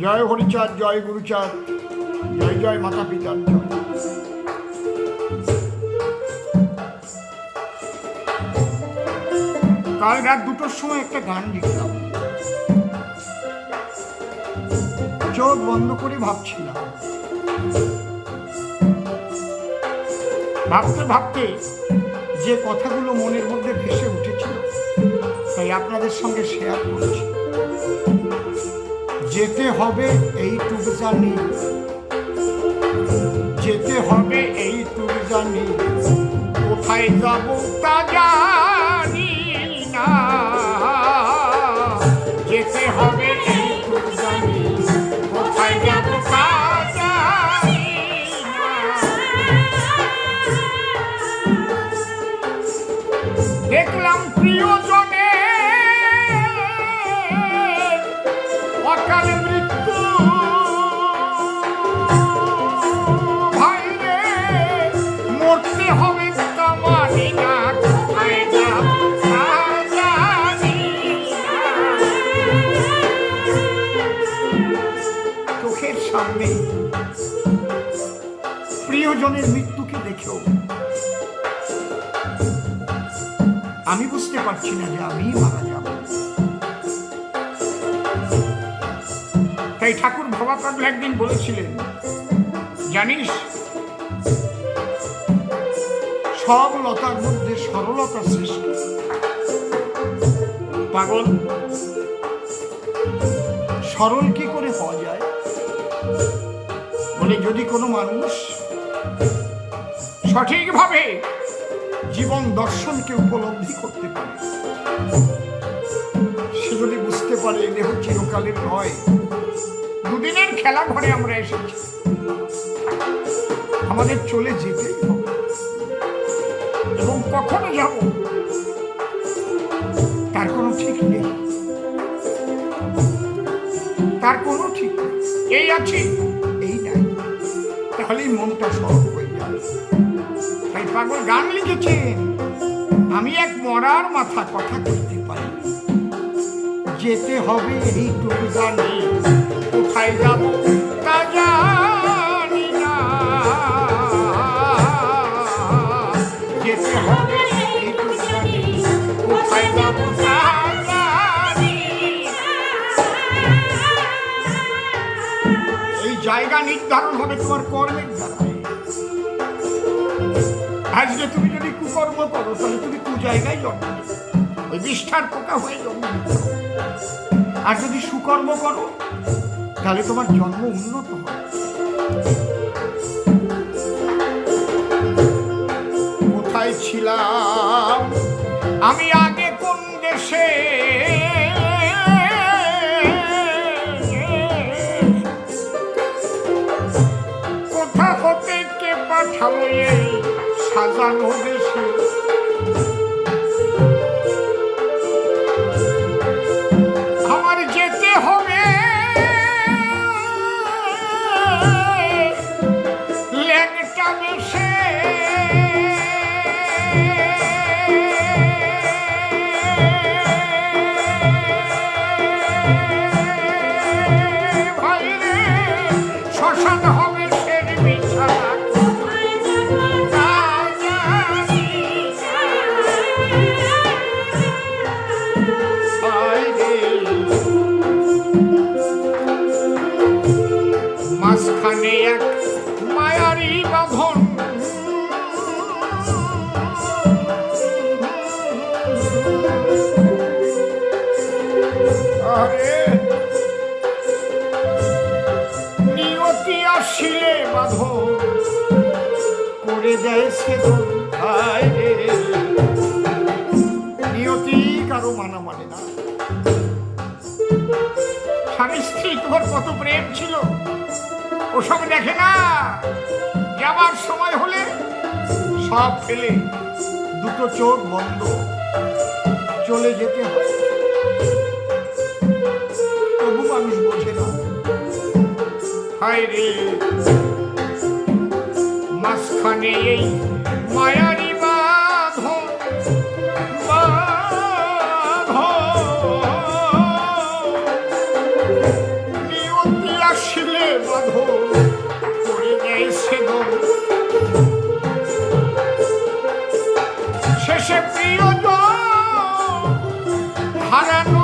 জয় হরিচাঁদ, জয় গুরুচাঁদ, জয় জয় মাতা পিতার জয়। কাল রাত 2টোর সময় একটা গান লিখলাম, চোখ বন্ধ করে ভাবছিলাম। ভাবতে ভাবতে যে কথাগুলো মনের মধ্যে ভেসে উঠেছিল তাই আপনাদের সঙ্গে শেয়ার করছি। যেতে হবে এইটুকু জানি, যেতে হবে এইটুকু জানি, কোথায় যাব তা জানি না। যেতে হবে এইটুকু জানি, কোথায় যাব তা জানি না। দেখলাম প্রিয়জনে অকালে মৃত্যু, ভাইরে মরতে হবে তা মানি না, কোথায় যাব তা জানি না। চোখের সামনে প্রিয়জনের মৃত্যুকে দেখেও আমি বুঝতে পারছি না যে আমি মারা যাব। তাই ঠাকুর ভবাপ্রভু একদিন বলেছিলেন, জানিস সব লতার মধ্যে সরলতা শ্রেষ্ঠ। পাগল, সরল কি করে হওয়া যায়? বলে যদি কোনো মানুষ সঠিকভাবে জীবন দর্শনকে উপলব্ধি করতে পারে, সে যদি বুঝতে পারে দেহ চিরকালের নয়, দুদিনের খেলা ঘরে আমরা এসেছি, আমাদের চলে যেতেই হবে এবং কখনো যাব তার কোনো ঠিক নেই, তার কোনো ঠিক নেই। এই আছি এই নাই, তাহলেই মনটা সরল হয়ে যাবে। তাই পাগল গান লিখেছেন, আমি এক মরার মাথা কথা করতে পারি, যেতে হবে এইটুকু জানি, কোথায় যাব তা জানি না। যেতে হবে এইটুকু জানি, কোথায় যাব তা জানি না। এই জায়গা নির্ধারণ হবে তোমার কর্মের দ্বারা। আজকে তুমি যদি কুকর্ম করো তাহলে তুমি কু জায়গায় জন্ম নেবে, ওই বিষ্ঠার পোকা হয়ে জন্ম নেবে। আর যদি সুকর্ম করো তাহলে তোমার জন্ম উন্নত হবে। কোথায় ছিলাম আমি আগে, কোন দেশে, কোথা হতে কে পাঠালো এই সাজানো দেশে। আমার যেতে হবে ল্যাংটা বেশে, ভাইরে শ্মশান হবে সের বিছানা, মাঝখানে এক মায়ারি বাঁধন, আরে নিয়তি আসিলে বাঁধন করে দেয় সেদন। নিয়তি কারো মানা মানে না। স্বামী স্ত্রী তোমার কত প্রেম ছিল ওসব দেখে না, যাবার সময় হলে সব ফেলে দুটো চোখ বন্ধ চলে যেতে হয়। তবু মানুষ বোঝে না। হায় রে মাঝখানে এই মায়ারি বাঁধন, নিয়তি আসিলে বাঁধো করে দেয় সেদন, শেষে প্রিয়জন হারানো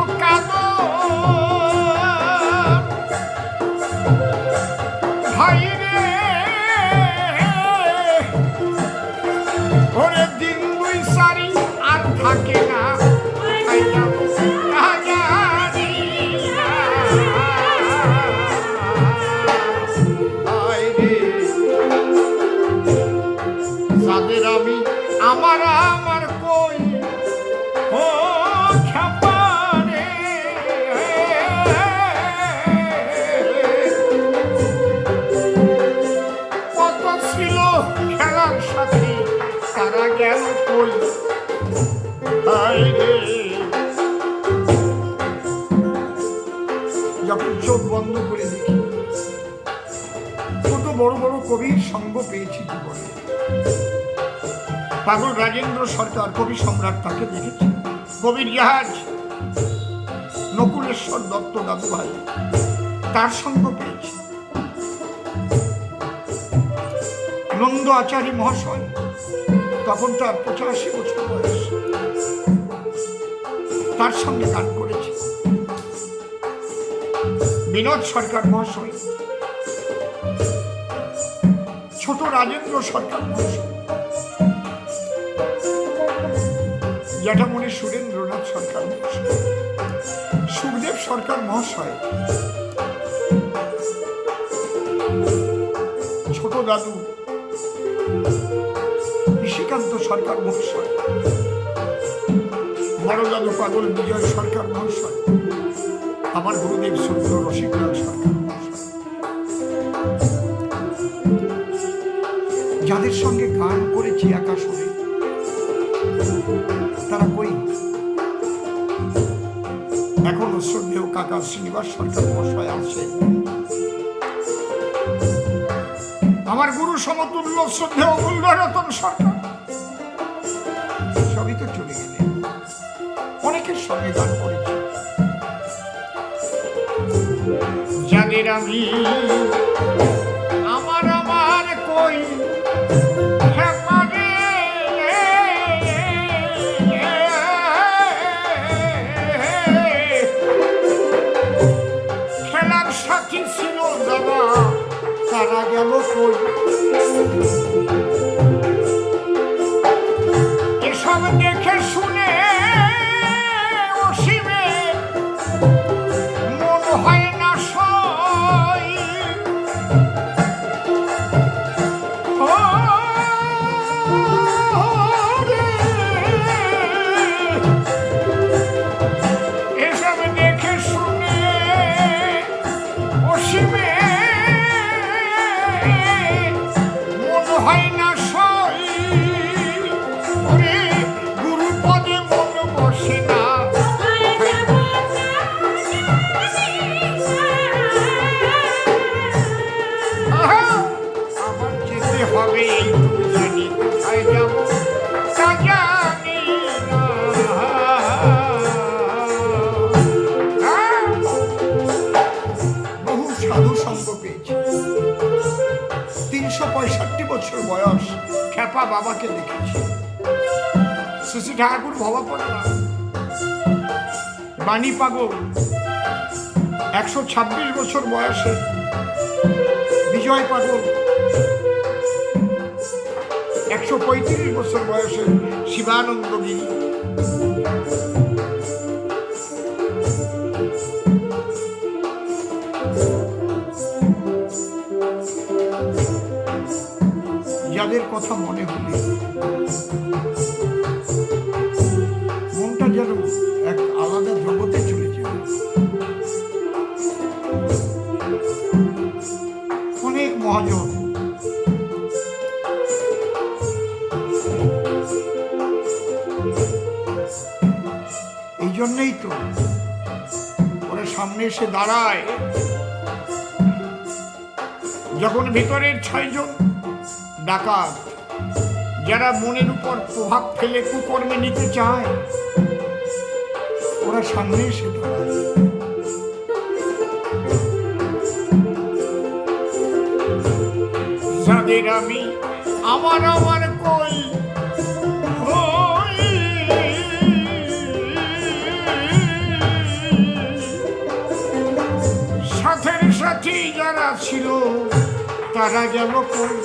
ভাই রে, ওরে দিন দুই সারি আর থাকে না, যাদের আমি আমার আমার কই ও খ্যাপারে, কত ছিল খেলার সাথে তারা গেল কই, যখন চোখ বন্ধ করে দেখি কত বড় বড় কবির সঙ্গ পেয়েছি জীবনে। পাগল রাজেন্দ্র সরকার কবি সম্রাট, তাকে দেখেছি। কবির জাহাজ নকুলেশ্বর দত্ত দাদু ভাই, তার সঙ্গ পেয়েছি। নন্দ আচার্য মহাশয়, তখন তার 85 বছর বয়স, তার সঙ্গে গান করেছি। বিনোদ সরকার মহাশয়, ছোট রাজেন্দ্র সরকার মহাশয়, জ্যাঠামণি সুরেন্দ্রনাথ সরকার মহাশয়, সুখদেব সরকার মহাশয়, ছোট দাদু নিশিকান্ত সরকার মহাশয়, বড় দাদু পাগল বিজয় সরকার মহাশয়, আমার গুরুদেব সুন্দর রসিকলাল সরকার মহাশয়, যাদের সঙ্গে গান করেছি একা সুরে, তারা কই? এখন শ্রদ্ধেয় কাকা শ্রীনিবাস সরকার মহাশয় আছে, আমার গুরু সমতুল্য শ্রদ্ধেয় মূল্যরতন সরকার, সবই তো চলে গেলে। অনেকের সঙ্গে গান করেছি, যাদের আমি আমার আমার কই খেলার সাথী ছিল যারা, তারা গেল কই? এসব দেখে শুনে অসীমে মন হয় না সই, এসব দেখে শুনে অসীমে মন হয় না সই, গুরু পদে মন বসে না, আমার যেতে হবে এইটুকু জানি, কোথায় যাব তা জানি না। বহু সাধু সঙ্গ পেয়েছি। 365 বছর বয়স খ্যাপা বাবাকে দেখেছি। শ্রী ঠাকুর ভবাপন্না, বাণী পাগল 126 বছর বয়সে, বিজয় পাগল 135 বছর বয়সে, শিবানন্দ গিরি, যাদের কথা মনে হলে মনটা যেন এক আলাদা জগতে চলে যায়। অনেক মহাজন, এই জন্যই তো ওরা সামনে এসে দাঁড়ায়, যখন ভিতরের 6 জন ডাকাত যারা মনের উপর প্রভাব ফেলে কুকর্মে নিতে চায়, ওরা সামনে এসে দাঁড়ায়। যাদের আমি আমার আমার কই হই, সাথের সাথী যারা ছিল তারা গেল কই।